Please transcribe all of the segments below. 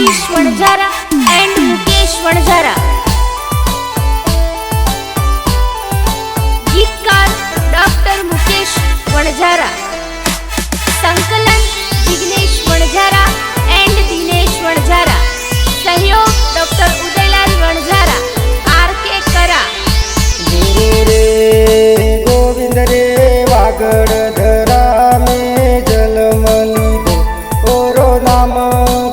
Jagdish Vanjara and Mukesh Vanjara. गीतकार doctor Mukesh वणझारा. संकलन Jignesh वणझारा and Dinesh वणझारा. सहयोग डॉक्टर उदयलाल वणझारा. आर.के. करा. गुरु रे गोविंद रे वागड़धरा में जन्म लीधो ओरो नाम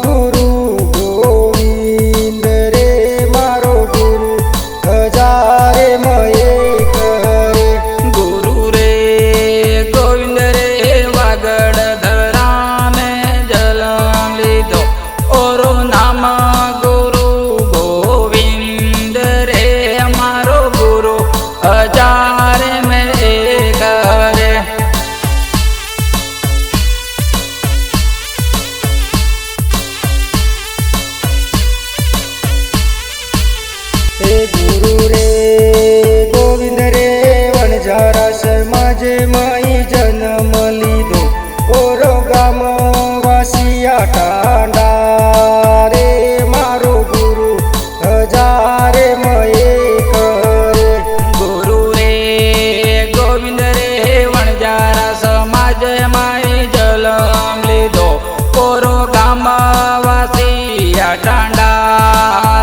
गुरु गोविंद रे मारो गुरु हजारे मये करे. गुरु रे गोविंद रे वागड़धरा में जन्म लीधो ओरो नाम गुरु गोविंद रे मारो गुरु हजार में एक रे. हे गुरु रे गोविंद रे वणझारा समाजे माई जन्म लीधो ओरो गाम वासिया टांडा रे मारो गुरु हजारे मये करे. गुरु रे गोविंद रे वणझारा समाज माई जन्म लीधो ओरो गाम वासिया टांडा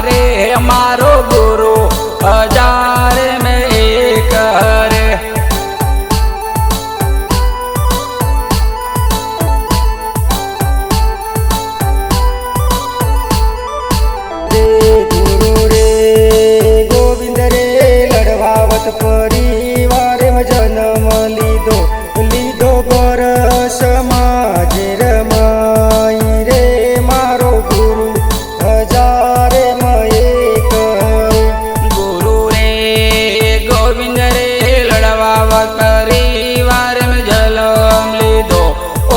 रे मारो गुरु हजार में एक रे. रे गुरु रे गोविंद रे लड़वावत परिवार में जन्म लीधो लीधो बर समाज रमाई रे मारो गुरु हजारे मये करे. गुरु रे गोविंद रे लड़वावत परिवार में जन्म लीधो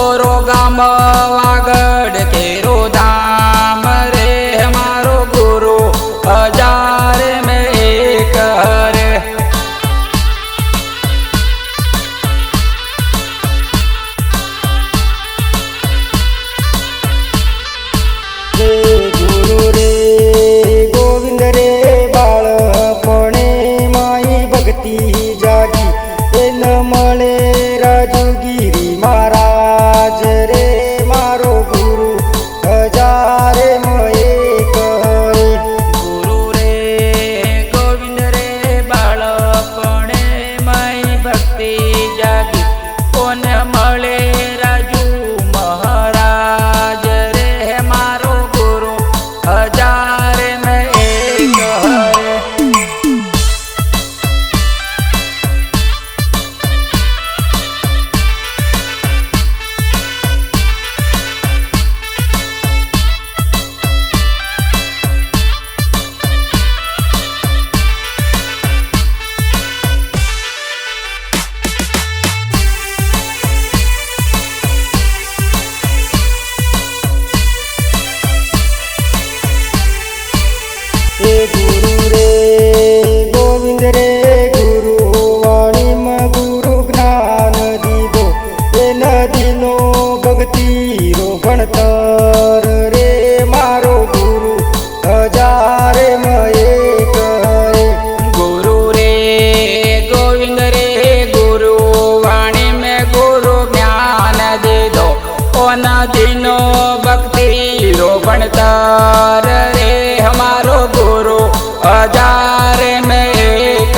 ओरो गाम वागड़ केरो धाम रे मारो गुरु हजार में एक रे. रे गुरु रे गोविंद रे बाळपणे माई भक्ति जागी एन मळे राजगिरी महाराज रे मारो गुरु हजारे मये करे. गुरु रे गोविंद रे बाळपणे माई भक्ति जागी कोण मळे राजू महाराज रे मारो गुरु हजार में एक रे. हे गुरु रे गोविंद रे गुरु वाणी में गुरु ज्ञान दीधो एन दीनो भक्ति रो भणतर रे मारो गुरु हजारे मये करे. गुरु रे गोविंद रे गुरु वाणी में गुरु ज्ञान दे दो ओन दिनो भक्ति रो भणतर रे हमारो गुरु हजार में एक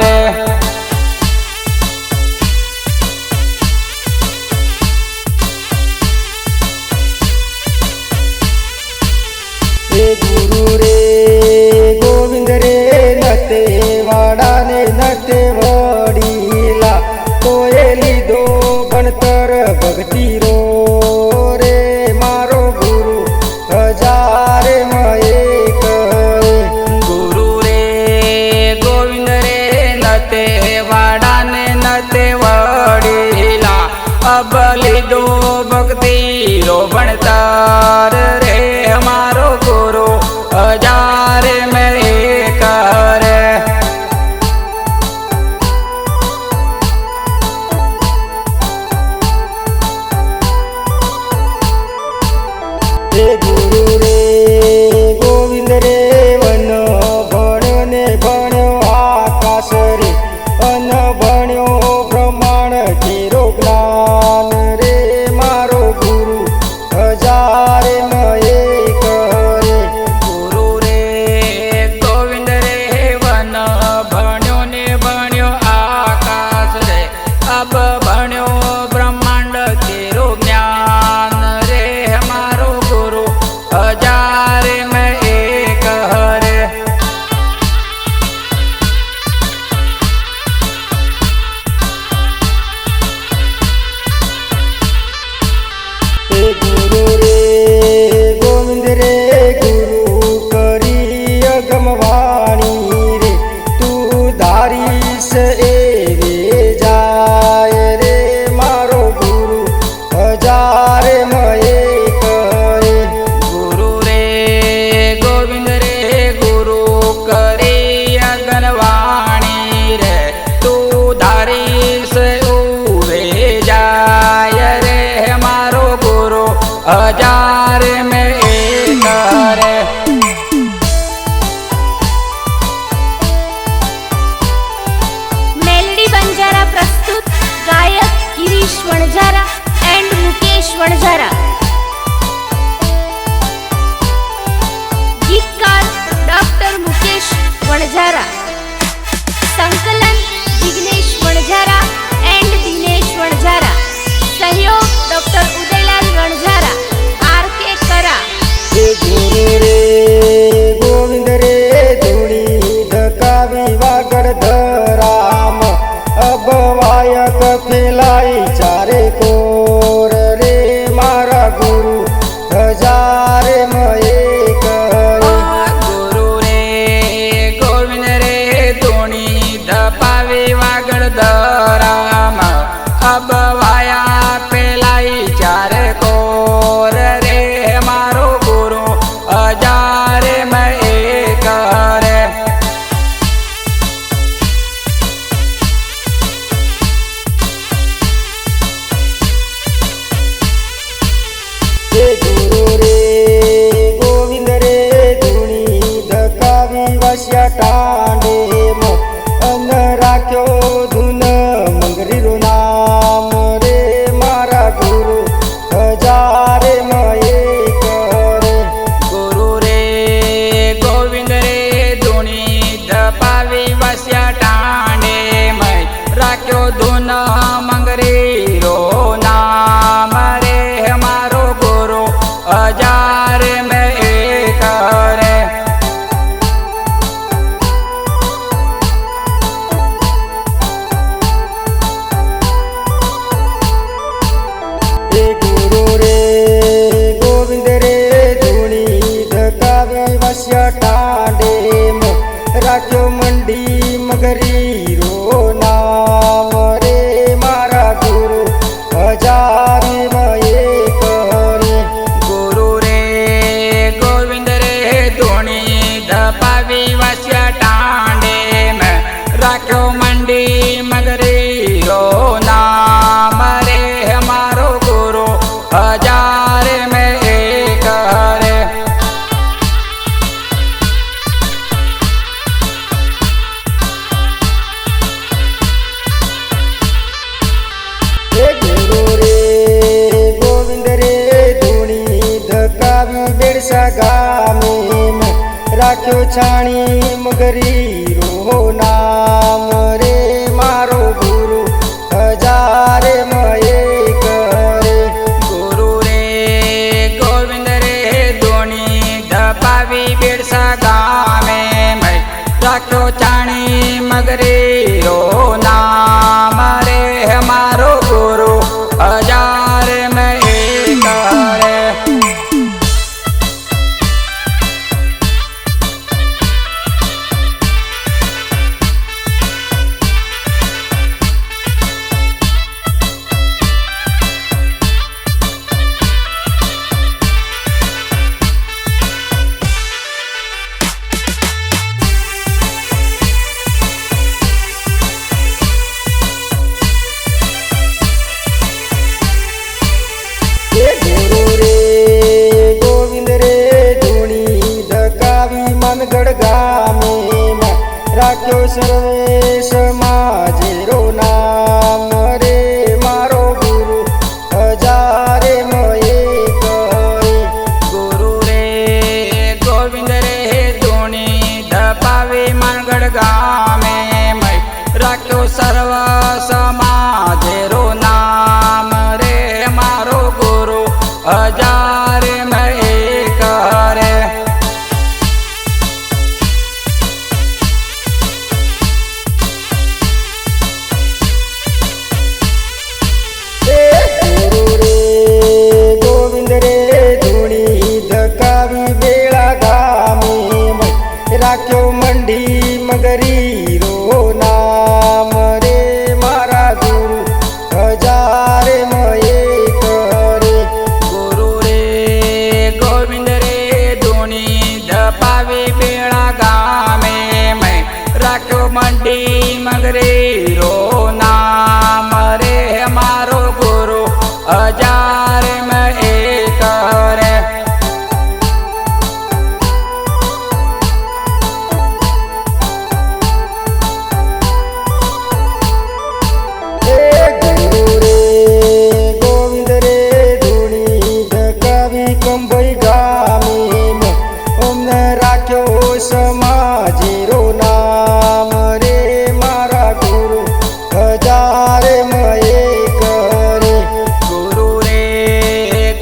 रे. हे गुरु रे गोविंद रे नते वाड़ा ने नते वडीला तोए लीधो भणतर भक्ति रो रे मारो गुरु हजारे मये करे. गुरु रे गोविंद रे नते वाड़ा ने नते वडीला अब लीधो भक्ति रो भणतर रे हमारो गुरु हजार में एक रे. हे गुरु रे ધારીશ એવી જાય રે મારો ગુરુ હજારે મયે કરે. ગુરુ રે ગોવિંદ રે ગુરુ કરી અગનવાણી રે તું ધારીશ ઉવે જાય રે મારો ગુરુ હજાર મેં એક રે. મેલડી બંજારા પ્રસ્તુત ગાયક ગિરીશ વણઝારા એન્ડ મુકેશ વણઝારા. ગીતકાર ડોક્ટર મુકેશ વણઝારા. સંકલન જિગ્નેશ વણઝારા એન્ડ દિનેશ વણઝારા. સહયોગ ડોક્ટર ઉદયલાલ વણઝારા. આર.કે. કરા. હે ગુરુ રે ગોવિંદ રે ધૂણી ધકાવી વાગડ ધરામ અબવાયક ફેલાઈ ચારે કોર રે મારા ગુરુ હજારે મયે કરે. ગુરુ રે ગોવિંદ રે ધૂણી ધપાવી વાગડ ધરામ અબવાયા પેલાઈ ચાર કોર રે મારો ગુરુ હજાર મેં એક રે. હે ગુરુ રે ગોવિંદ રે ધૂણી ધકાવી વસ્યા ટાંડે અન રાખ્યો ધૂન મંગરીરું નામ રે મારા ગુરુ હજારે મયે કરે. ગુરુ રે ગોવિંદ રે ધૂણી ધપાવી વસ્યા ટાંડે મય રાખ્યો ધૂન મંગરી રો નામ રે મારો ગુરુ હજાર મેં એક રે. હે ગુરુ રે ગોવિંદ રે ધૂણી ધકાવી વસ્યા ટાંડે રાખ્યો મંડી મગરી રો નામ રે મારા ગુરુ હજારે મયે કરે. ગુરુ રે ગોવિંદ રે ધૂણી ધપાવી વસ્યા ટાંડે મેં રાખ્યો મંડી મગરી રો નામ રે મારો ગુરુ હજાર મેં એક રે. હે ગુરુ રે ગોવિંદ રે ધૂણી ધકાવી બેડસા ગામે રાખ્યો છાણી મગરી રો નામ રે મારો ગુરુ હજારે મયે કરે. ગુરુ રે ગોવિંદ રે ધૂણી ધપાવી બેડસા ગામે મય રાખ્યો ચાણી મગરી રો નામ રે મારો ગુરુ હજાર મેં એક રે. હે ગુરુ રે ગોવિંદ રે ધૂણી ધકાવી મનગઢ ગામે રાખ્યો સર્વે સમાજેરો નામ રે મારો ગુરુ હજારે મયે કરે. ગુરુ રે ગોવિંદ રે ધૂણી ધપાવી મનગઢ ગામે મય રાખ્યો સર્વ સમાજેરો નામ રે મારો ગુરુ હજાર મેં એક રે. રાખ્યો મંડી મગરેરો નામ રે મારો ગુરુ 1000 એક રે સમાજીરો નામ રે મારા ગુરુ 1000 એક રે ગુરુ રે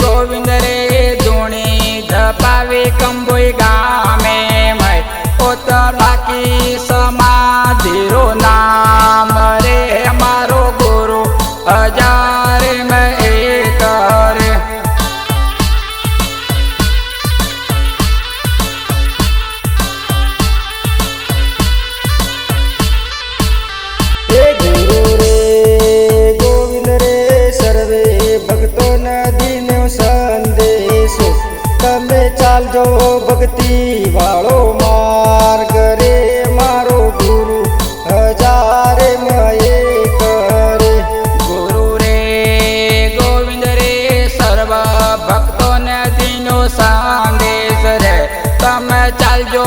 ગોવિંદ રે ધૂણી ધપાવી કંબોઈ ગામે મય પોત બાકી સમાધિરો નામ રે મારો ગુરુ 1000 એક રે સંદેશો તમે ચાલજો ભક્તિ વાળો માર્ગ રે મારો ગુરુ 1000 એક રે ગુરુ રે ગોવિંદ રે સર્વ ભક્તોને દીનો સંદેશ રે તમે ચાલજો